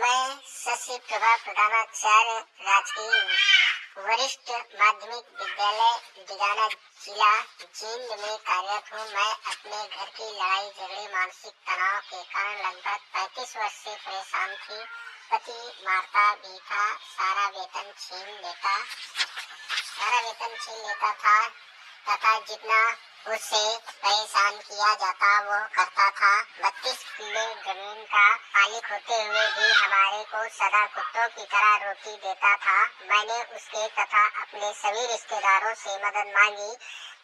मैं शशि प्रभा प्रधानाचार्य राजकीय वरिष्ठ माध्यमिक विद्यालय डिगाना जिला जींद में कार्यरत हूँ। मैं अपने घर की लड़ाई झगड़े मानसिक तनाव के कारण लगभग 35 वर्ष से परेशान थी। पति मारता भी था, सारा वेतन छीन लेता था तथा जितना उससे परेशान किया जाता वो करता था। 32 किलो जमीन का मालिक होते हुए भी हमारे को सदा कुत्तों की तरह रोटी देता था। मैंने उसके तथा अपने सभी रिश्तेदारों से मदद मांगी।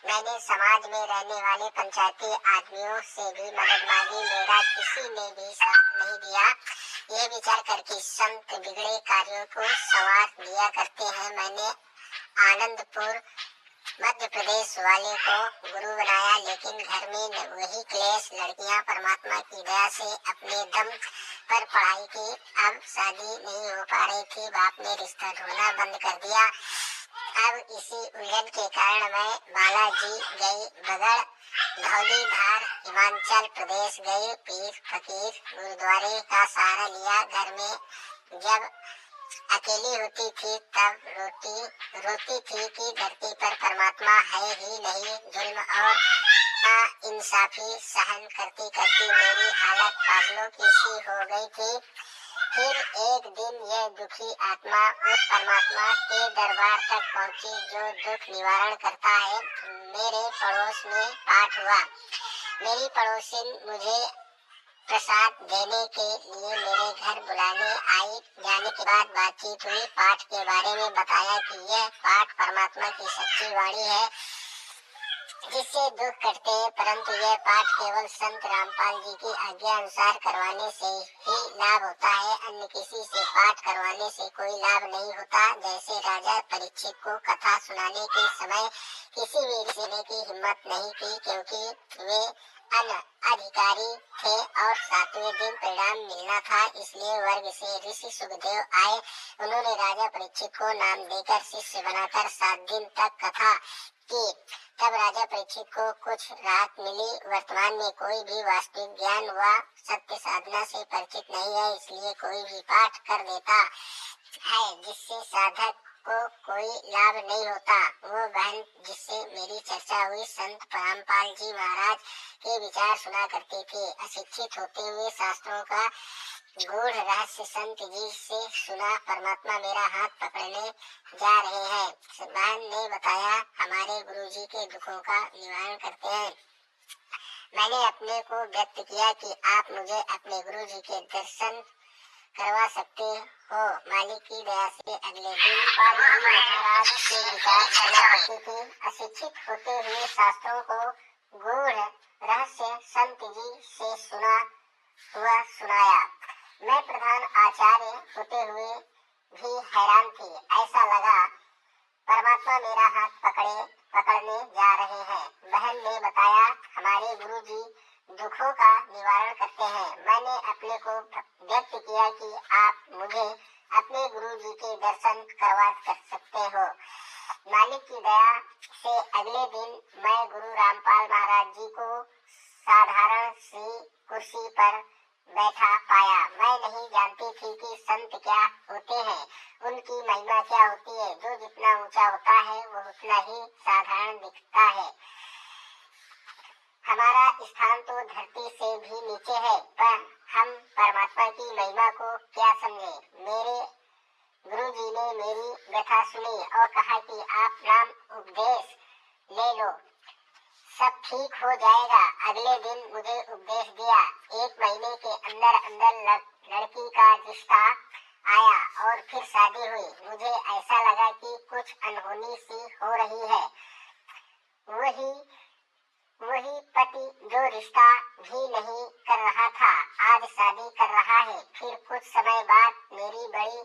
मैंने समाज में रहने वाले पंचायती आदमियों से भी मदद मांगी, मेरा किसी ने भी साथ नहीं दिया। ये विचार करके संत बिगड़े कार्यों को संवार दिया करते हैं। मैंने आनंदपुर मध्य प्रदेश वाले को गुरु बनाया, लेकिन घर में वही क्लेश। लड़कियां परमात्मा की दया से अपने दम पर पढ़ाई की। अब शादी नहीं हो पा रही थी, बाप ने रिश्ता ढूंढना बंद कर दिया। अब इसी उलझन के कारण मैं बालाजी गई, बगड़, धौलीधार, हिमाचल प्रदेश गई। पीर फकीर गुरुद्वारे का सहारा लिया। घर में जब अकेली होती थी तब रोती थी कि धरती पर परमात्मा है ही नहीं। जुल्म और नाइंसाफी सहन करती करती मेरी हालत पागलों की सी हो गई थी। फिर एक दिन यह दुखी आत्मा उस परमात्मा के दरबार तक पहुंची जो दुख निवारण करता है। मेरे पड़ोस में पाठ हुआ। मेरी पड़ोसिन मुझे प्रसाद देने के लिए मेरे घर बुलाने आई। जाने के बाद बातचीत हुई। पाठ के बारे में बताया कि यह पाठ परमात्मा की सच्ची वाणी है जिससे दुख कटते हैं, परंतु यह पाठ केवल संत रामपाल जी की आज्ञा अनुसार करवाने से ही लाभ होता है। अन्य किसी से पाठ करवाने से कोई लाभ नहीं होता। जैसे राजा परीक्षित को कथा सुनाने के समय किसी भी ऋषि ने की हिम्मत नहीं की, क्योंकि वे अधिकारी थे और 7वें दिन परिणाम मिलना था। इसलिए वर्ग से ऋषि सुखदेव आए। उन्होंने राजा परीक्षित को नाम देकर शिष्य बनाकर 7 दिन तक कथा की। तब राजा परीक्षित को कुछ राहत मिली। वर्तमान में कोई भी वास्तविक ज्ञान व सत्य साधना से परिचित नहीं है, इसलिए कोई भी पाठ कर देता है जिससे साधक को कोई लाभ नहीं होता। वो बहन जिससे मेरी चर्चा हुई संत रामपाल जी महाराज के विचार सुना करती थी। अशिक्षित होते हुए शास्त्रों का गूढ़ रहस्य संत जी से सुना। परमात्मा मेरा हाथ पकड़ने जा रहे हैं। बहन ने बताया हमारे गुरुजी के दुखों का निवारण करते हैं। मैंने अपने को व्यक्त किया कि आप मुझे अपने गुरुजी के दर्शन करवा सकते हो। मालिक की दया से अगले दिन महाराज के विचार सुना करती थी। अशिक्षित होते हुए शास्त्रों को गूढ़ रहस्य संत जी से सुनाया। मैं प्रधान आचार्य होते हुए भी हैरान थी। ऐसा लगा परमात्मा मेरा हाथ पकड़ने जा रहे हैं। बहन ने बताया हमारे गुरुजी दुखों का निवारण करते हैं। मैंने अपने को व्यक्त किया कि आप मुझे अपने गुरुजी के दर्शन करवा सकते हो। मालिक की दया से अगले दिन मैं गुरु रामपाल महाराज जी को साधारण सी कुर्सी पर बैठा पाया। मैं नहीं जानती थी कि संत क्या होते हैं, उनकी महिमा क्या होती है। जो जितना ऊंचा होता है वो उतना ही साधारण दिखता है। हमारा स्थान तो धरती से भी नीचे है, पर हम परमात्मा की महिमा को क्या समझे। मेरे गुरुजी ने मेरी व्यथा सुनी और कहा कि आप नाम उपदेश ले लो, सब ठीक हो जाएगा। अगले दिन मुझे उपदेश दिया। 1 महीने के अंदर लड़की का रिश्ता आया और फिर शादी हुई। मुझे ऐसा लगा कि कुछ अनहोनी सी हो रही है। वही पति जो रिश्ता भी नहीं कर रहा था आज शादी कर रहा है। फिर कुछ समय बाद मेरी बड़ी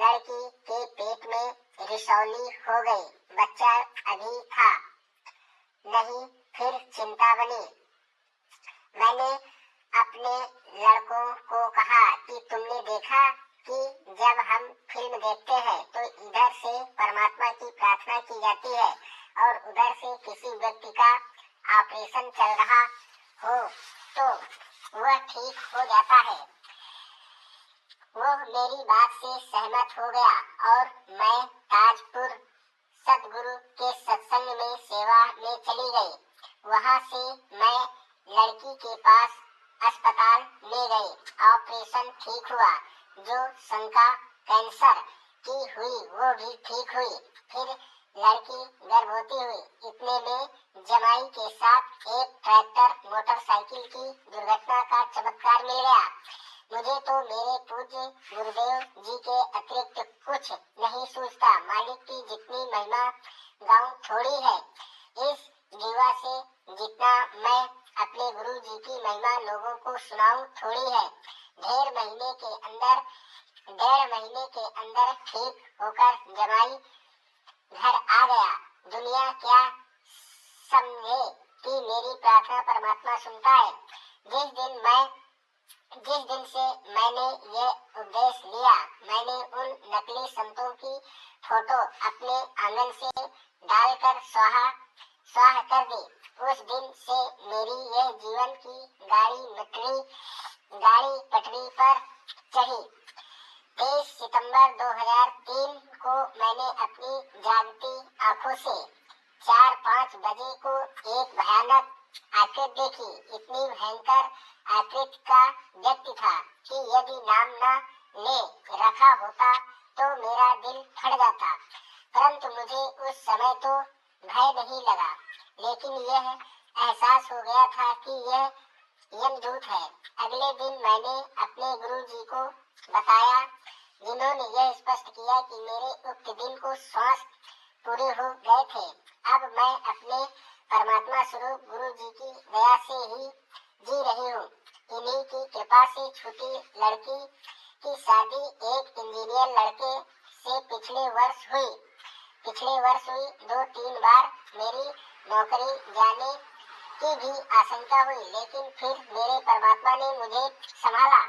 लड़की के पेट में रिसौली हो गई। बच्चा अभी था नहीं, फिर चिंता बनी। मैंने अपने लड़कों को कहा कि तुमने देखा कि जब हम फिल्म देखते हैं तो इधर से परमात्मा की प्रार्थना की जाती है और उधर से किसी व्यक्ति का ऑपरेशन चल रहा हो तो वह ठीक हो जाता है। मेरी बात से सहमत हो गया और मैं ताजपुर सदगुरु के सत्संग में सेवा में चली गई। वहां से मैं लड़की के पास अस्पताल ले गई। ऑपरेशन ठीक हुआ। जो शंका कैंसर की हुई वो भी ठीक हुई। फिर लड़की गर्भवती हुई। इतने में जमाई के साथ एक ट्रैक्टर मोटरसाइकिल की दुर्घटना का चमत्कार मिल गया। मुझे तो मेरे पूज्य गुरुदेव जी के अतिरिक्त कुछ नहीं सूझता। मालिक की जितनी महिमा गाऊं थोड़ी है। इस जीवा से जितना मैं अपने गुरु जी की महिमा लोगों को सुनाऊं थोड़ी है। डेढ़ महीने के अंदर ठीक होकर जमाई घर आ गया। दुनिया क्या समझे कि मेरी प्रार्थना परमात्मा सुनता है। जिस दिन से मैंने ये उपदेश लिया, मैंने उन नकली संतों की फोटो अपने आंगन से डालकर स्वाह कर दी। उस दिन से मेरी यह जीवन की गाड़ी पटरी पर चढ़ी। 23 सितंबर 2003 को मैंने अपनी जागती आंखों से 4-5 बजे को एक भयानक आकृति देखी। इतनी भयंकर आकृति का व्यक्ति था कि यदि नाम न ले रखा होता तो मेरा दिल फट जाता। परंतु मुझे उस समय तो भय नहीं लगा, लेकिन यह एहसास हो गया था कि यह यमदूत है। अगले दिन मैंने अपने गुरु जी को बताया, जिन्होंने यह स्पष्ट किया कि मेरे उक्त दिन को श्वास पूरे हो गए थे। अब मैं अपने परमात्मा स्वरूप गुरु जी की दया से ही जी रही हूँ। इन्हीं की कृपा से छोटी लड़की की शादी एक इंजीनियर लड़के से पिछले वर्ष हुई। 2-3 बार मेरी नौकरी जाने की भी आशंका हुई, लेकिन फिर मेरे परमात्मा ने मुझे संभाला।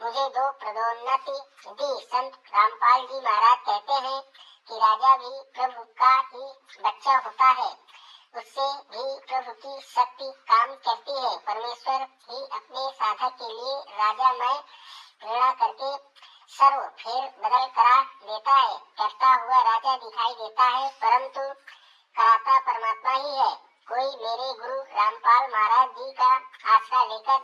मुझे 2 पदोन्नति दी। संत रामपाल जी महाराज कहते हैं कि राजा भी प्रभु का ही बच्चा होता है। उससे भी प्रभु की शक्ति काम करती है। परमेश्वर ही अपने साधक के लिए राजा में प्रेरणा करके सर्व फेर बदल करा देता है। करता हुआ राजा दिखाई देता है, परंतु कराता परमात्मा ही है। कोई मेरे गुरु रामपाल महाराज जी का आसरा लेकर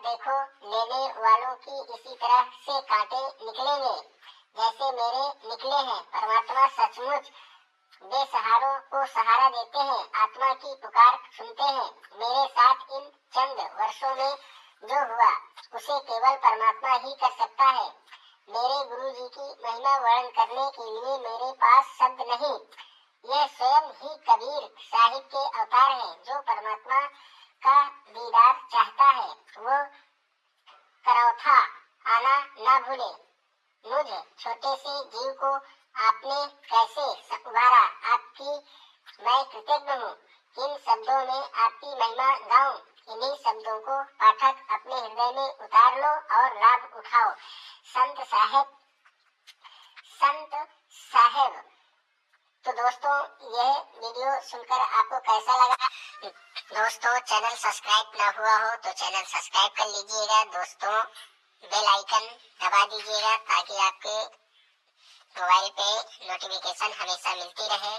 देखो, लेने वालों की इसी तरह से कांटे निकलेंगे जैसे मेरे निकले हैं। परमात्मा सचमुच बेसहारों को सहारा देते हैं, आत्मा की पुकार सुनते हैं। मेरे साथ इन चंद वर्षों में जो हुआ उसे केवल परमात्मा ही कर सकता है। मेरे गुरु जी की महिमा वर्णन करने के लिए मेरे पास शब्द नहीं। यह स्वयं ही कबीर साहिब के अवतार हैं। जो परमात्मा का दीदार चाहता है वो करौथा आना न भूले। मुझ छोटे से जीव को आपने कैसे उभारा, आपकी मैं कृतज्ञ हूँ। किन शब्दों में आपकी महिमा गाऊं, इन्हीं शब्दों को पाठक अपने हृदय में उतार लो और लाभ उठाओ। संत साहेब। तो दोस्तों, यह वीडियो सुनकर आपको कैसा लगा? दोस्तों, चैनल सब्सक्राइब ना हुआ हो तो चैनल सब्सक्राइब कर लीजिएगा। दोस्तों, बेल आइकन दबा दीजिएगा ताकि आपके मोबाइल पे नोटिफिकेशन हमेशा मिलती रहे।